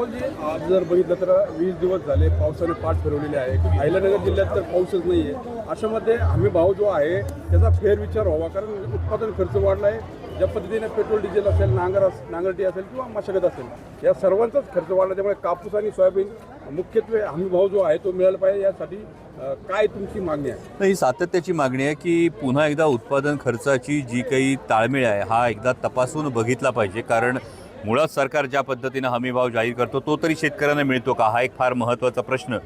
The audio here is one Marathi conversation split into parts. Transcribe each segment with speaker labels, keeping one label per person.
Speaker 1: अमोलजी, आज जर बघितलं तर 20 दिवस झाले पावसाने पाठ फिरवलेली आहे. अहिल्यानगर जिल्ह्यात तर पाऊसच नाही आहे. अशामध्ये हमी भाव जो आहे त्याचा फेरविचार व्हावा, कारण उत्पादन खर्च वाढला आहे. ज्या पद्धतीने पेट्रोल डिझेल असेल, नांगरटी असेल किंवा मशागत असेल, या सर्वांचाच खर्च वाढला. त्यामुळे कापूस आणि सोयाबीन मुख्यत्वे हमी भाव जो आहे तो मिळाला पाहिजे. यासाठी काय तुमची मागणी आहे?
Speaker 2: ही सातत्याची मागणी आहे की पुन्हा एकदा उत्पादन खर्चाची जी काही ताळमेळ आहे हा एकदा तपासून बघितला पाहिजे. कारण मुळात सरकार ज्या पद्धतीनं हमीभाव जाहीर करतो तो तरी शेतकऱ्यांना मिळतो का, हा एक फार महत्त्वाचा प्रश्न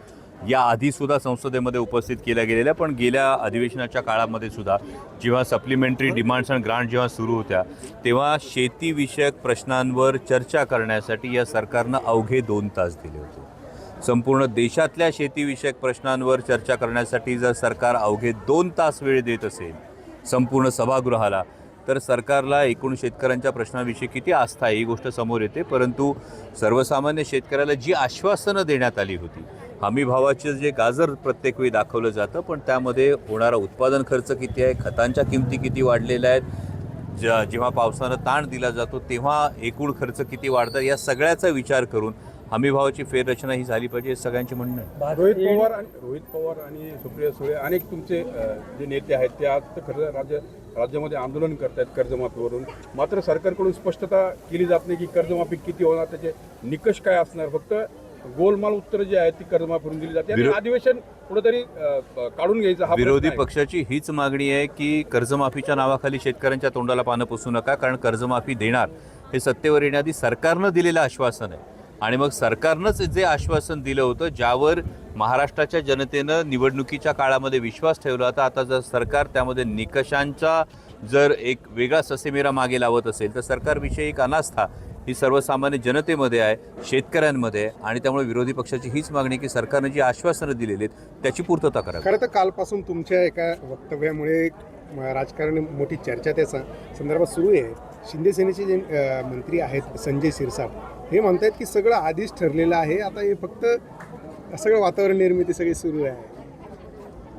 Speaker 2: या आधीसुद्धा संसदेमध्ये उपस्थित केला गेलेला. पण गेल्या अधिवेशनाच्या काळामध्ये सुद्धा जेव्हा सप्लिमेंटरी डिमांड्स अँड ग्रांट जेव्हा सुरू होत्या तेव्हा शेतीविषयक प्रश्नांवर चर्चा करण्यासाठी या सरकारनं अवघे 2 तास दिले होते. संपूर्ण देशातल्या शेतीविषयक प्रश्नांवर चर्चा करण्यासाठी जर सरकार अवघे 2 तास वेळ देत असेल संपूर्ण सभागृहाला, तर सरकारला एकूण शेतकऱ्यांच्या प्रश्नाविषयी किती आस्था आहे ही गोष्ट समोर येते. परंतु सर्वसामान्य शेतकऱ्याला जी आश्वासनं देण्यात आली होती, हमीभावाचे जे गाजर प्रत्येक वेळी दाखवलं जातं, पण त्यामध्ये होणारा उत्पादन खर्च किती आहे, खतांच्या किमती किती वाढलेल्या आहेत, जेव्हा पावसानं ताण दिला जातो तेव्हा एकूण खर्च किती वाढतात, या सगळ्याचा विचार करून हमीभावाची फेररचना ही झाली पाहिजे हे सगळ्यांची म्हणणं आहे.
Speaker 1: रोहित पवार आणि सुप्रिया सुळे अनेक तुमचे जे नेते आहेत ते आज तर खरं राज्यामध्ये आंदोलन करत आहेत कर्जमाफीवरून. मात्र सरकारकडून स्पष्टता केली जात नाही की कर्जमाफी किती होणार, त्याचे निकष काय असणार. फक्त गोलमाल उत्तर जी आहेत ती कर्जमाफीवरून दिली जाते आणि अधिवेशन कुठेतरी काढून घ्यायचं. हा
Speaker 2: विरोधी पक्षाची हीच मागणी आहे की कर्जमाफीच्या नावाखाली शेतकऱ्यांच्या तोंडाला पानं पुसू नका, कारण कर्जमाफी देणार हे सत्तेवर येण्याआधी सरकारनं दिलेलं आश्वासन आहे. आणि मग सरकारनंच जे आश्वासन दिलं होतं, ज्यावर महाराष्ट्राच्या जनतेनं निवडणुकीच्या काळामध्ये विश्वास ठेवला होता, आता जर सरकार त्यामध्ये निकषांचा जर एक वेगळा ससेमिरा मागे लावत असेल तर सरकारविषयी एक अनास्था ही सर्वसामान्य जनतेमध्ये आहे, शेतकऱ्यांमध्ये आहे. आणि त्यामुळे विरोधी पक्षाची हीच मागणी की सरकारनं जी आश्वासनं दिलेली आहेत त्याची पूर्तता करा.
Speaker 3: खरं तर कालपासून तुमच्या एका वक्तव्यामुळे राजकारणी मोठी चर्चा त्या संदर्भात सुरू आहे. शिंदे सेनेचे जे मंत्री आहेत संजय शिरसाट हे म्हणतात की सगळं आधीच ठरलेलं आहे, आता हे फक्त सगळं वातावरण निर्मिती सगळी सुरू आहे.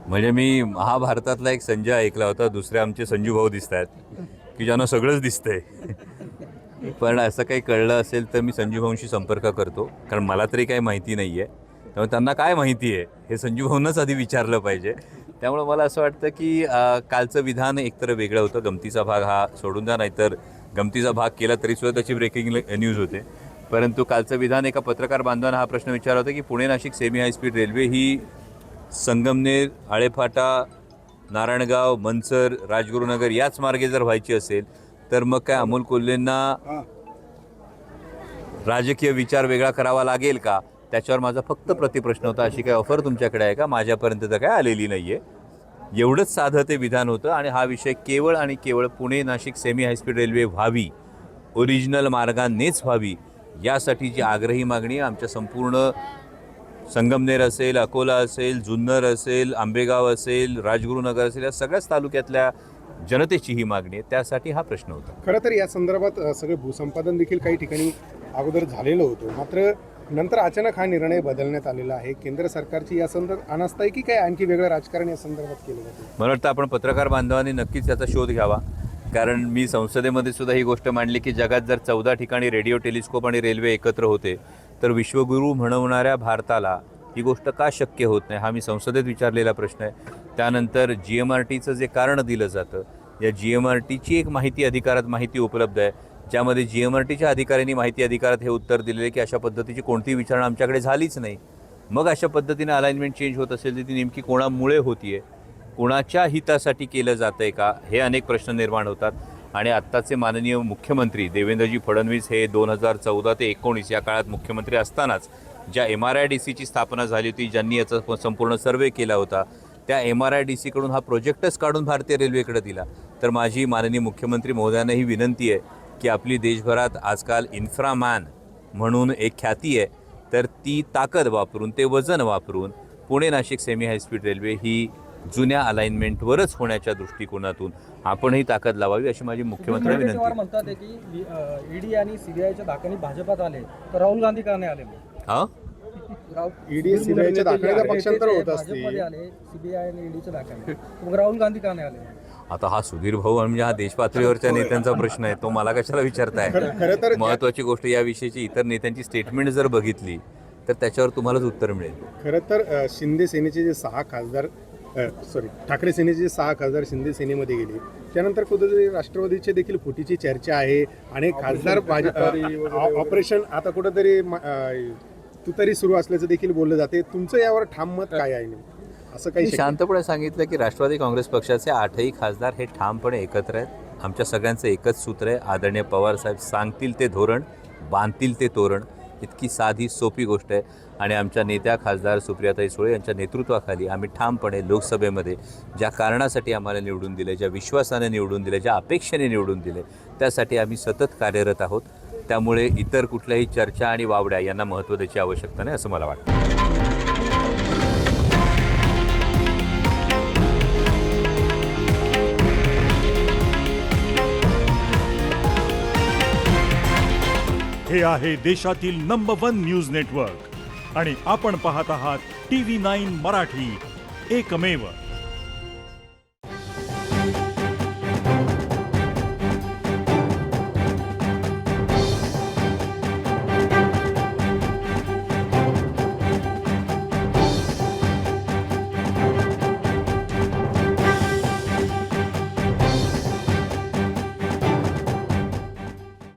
Speaker 2: म्हणजे मी महाभारतातला एक संजय ऐकला होता, दुसरे आमचे संजू भाऊ दिसत आहेत की ज्यांना सगळंच दिसतंय. पण असं काही कळलं असेल तर मी संजू भाऊंशी संपर्क करतो, कारण मला तरी काही माहिती नाही आहे. त्यामुळे त्यांना काय माहिती आहे हे संजू भाऊंनाच आधी विचारलं पाहिजे. त्यामुळे मला असं वाटतं की कालचं विधान एकतर वेगळं होतं. गमतीचा भाग हा सोडून द्या, नाहीतर गमतीचा भाग केला तरीसुद्धा त्याची ब्रेकिंग न्यूज होते. परंतु कालचं विधान एका पत्रकार बांधवांना हा प्रश्न विचारला होता की Pune Nashik semi high speed railway ही संगमनेर, आळेफाटा, नारायणगाव, मनसर, राजगुरुनगर याच मार्गे जर व्हायची असेल तर मग काय अमोल कोल्हेंना राजकीय विचार वेगळा करावा लागेल का, त्याच्यावर माझा फक्त प्रतिप्रश्न होता. अशी काय ऑफर तुमच्याकडे आहे का? माझ्यापर्यंत तर काय आलेली नाही आहे. एवढंच साधं ते विधान होतं. आणि हा विषय केवळ आणि केवळ Pune Nashik semi high speed railway व्हावी, ओरिजिनल मार्गानेच व्हावी, यासाठी जी आग्रही मागणी आमच्या संपूर्ण संगमनेर असेल, अकोला असेल, जुन्नर असेल, आंबेगाव असेल, राजगुरुनगर असेल, या सगळ्याच तालुक्यातल्या जनतेची ही मागणी आहे. त्यासाठी हा प्रश्न होता.
Speaker 3: खरं तर या संदर्भात सगळे भूसंपादन देखील काही ठिकाणी अगोदर झालेलं होतं, मात्र नंतर अचानक हा निर्णय बदलण्यात आलेला आहे. केंद्र सरकारची या संदर्भात अनास्था आहे की काय आणखी वेगळं राजकारण या संदर्भात केलं जातं?
Speaker 2: मला वाटतं आपण पत्रकार बांधवांनी नक्कीच याचा शोध घ्यावा. कारण मी संसदेमध्ये सुद्धा ही गोष्ट मांडली की जगात जर 14 ठिकाणी रेडिओ, टेलिस्कोप आणि रेल्वे एकत्र होते तर विश्वगुरू म्हणवणाऱ्या भारताला ही गोष्ट का शक्य होत नाही, हा मी संसदेत विचारलेला प्रश्न आहे. त्यानंतर GMRTचं जे कारण दिलं जातं, या GMRTची एक माहिती उपलब्ध आहे, ज्यामध्ये GMRTच्या अधिकाऱ्यांनी माहिती अधिकारात हे उत्तर दिलेले की अशा पद्धतीची कोणतीही विचारणा आमच्याकडे झालीच नाही. मग अशा पद्धतीने अलाइनमेंट चेंज होत असेल तर ती नेमकी कोणामुळे होती आहे, कोणाच्या हितासाठी केलं जातं आहे का, हे अनेक प्रश्न निर्माण होतात. आणि आत्ताचे माननीय मुख्यमंत्री देवेंद्रजी फडणवीस हे 2014 ते 19 या काळात मुख्यमंत्री असतानाच ज्या MRIDCची स्थापना झाली होती, ज्यांनी याचा संपूर्ण सर्वे केला होता, त्या MRIDCकडून हा प्रोजेक्टच काढून भारतीय रेल्वेकडे दिला. तर माझी माननीय मुख्यमंत्री महोदयांना ही विनंती आहे की आपली देशभरात आजकाल इन्फ्रामॅन म्हणून एक ख्याती आहे, तर ती ताकद वापरून, ते वजन वापरून Pune Nashik semi high speed railway ही जुन्या अलाइनमेंटवरच होण्याच्या दृष्टिकोनातून आपणही ताकद लावावी अशी माझी मुख्यमंत्र्यांना विनंती आहे.
Speaker 4: म्हणतात की ED आणि CBIच्या धाकाने भाजपात आले तर राहुल गांधी का नाही आले?
Speaker 3: ED CBIच्या धाकाने पक्षांतर होत असते.
Speaker 4: भाजपमध्ये आले CBI आणि EDच्या धाकाने, मग राहुल गांधी का नाही आले?
Speaker 2: आता हा सुधीर भाऊ म्हणजे हा देशपातळीवरच्या नेत्यांचा प्रश्न आहे, तो मला कशाला विचारताय.
Speaker 3: खरं तर
Speaker 2: महत्त्वाची गोष्ट याविषयीची इतर नेत्यांची स्टेटमेंट जर बघितली तर त्याच्यावर तुम्हालाच उत्तर मिळेल.
Speaker 3: खरं तर शिंदे सेनेचे जे 6 खासदार ठाकरे सेनेचे जे 6 खासदार शिंदे सेनेमध्ये गेले, त्यानंतर कुठेतरी राष्ट्रवादीचे देखील फुटीची चर्चा आहे. अनेक खासदार ऑपरेशन आता कुठेतरी तुतारी सुरू असल्याचं देखील बोललं जाते. तुमचं यावर ठाम मत काय आहे नेमकं? असं
Speaker 2: मी
Speaker 3: काही
Speaker 2: शांतपणे सांगितलं की राष्ट्रवादी काँग्रेस पक्षाचे 8ही खासदार हे ठामपणे एकत्र आहेत. आमच्या सगळ्यांचं एकच सूत्र आहे, आदरणीय पवारसाहेब सांगतील ते धोरण, बांधतील ते तोरण. इतकी साधी सोपी गोष्ट आहे. आणि आमच्या नेत्या खासदार सुप्रियाताई सुळे यांच्या नेतृत्वाखाली आम्ही ठामपणे लोकसभेमध्ये ज्या कारणासाठी आम्हाला निवडून दिले, ज्या विश्वासाने निवडून दिले, ज्या अपेक्षेने निवडून दिले, त्यासाठी आम्ही सतत कार्यरत आहोत. त्यामुळे इतर कुठल्याही चर्चा आणि वावड्या यांना महत्त्व द्यायची आवश्यकता नाही असं मला वाटतं.
Speaker 5: हे आहे देशातील नंबर 1 न्यूज नेटवर्क आणि आपण पाहत आहात TV9 मराठी, एकमेव.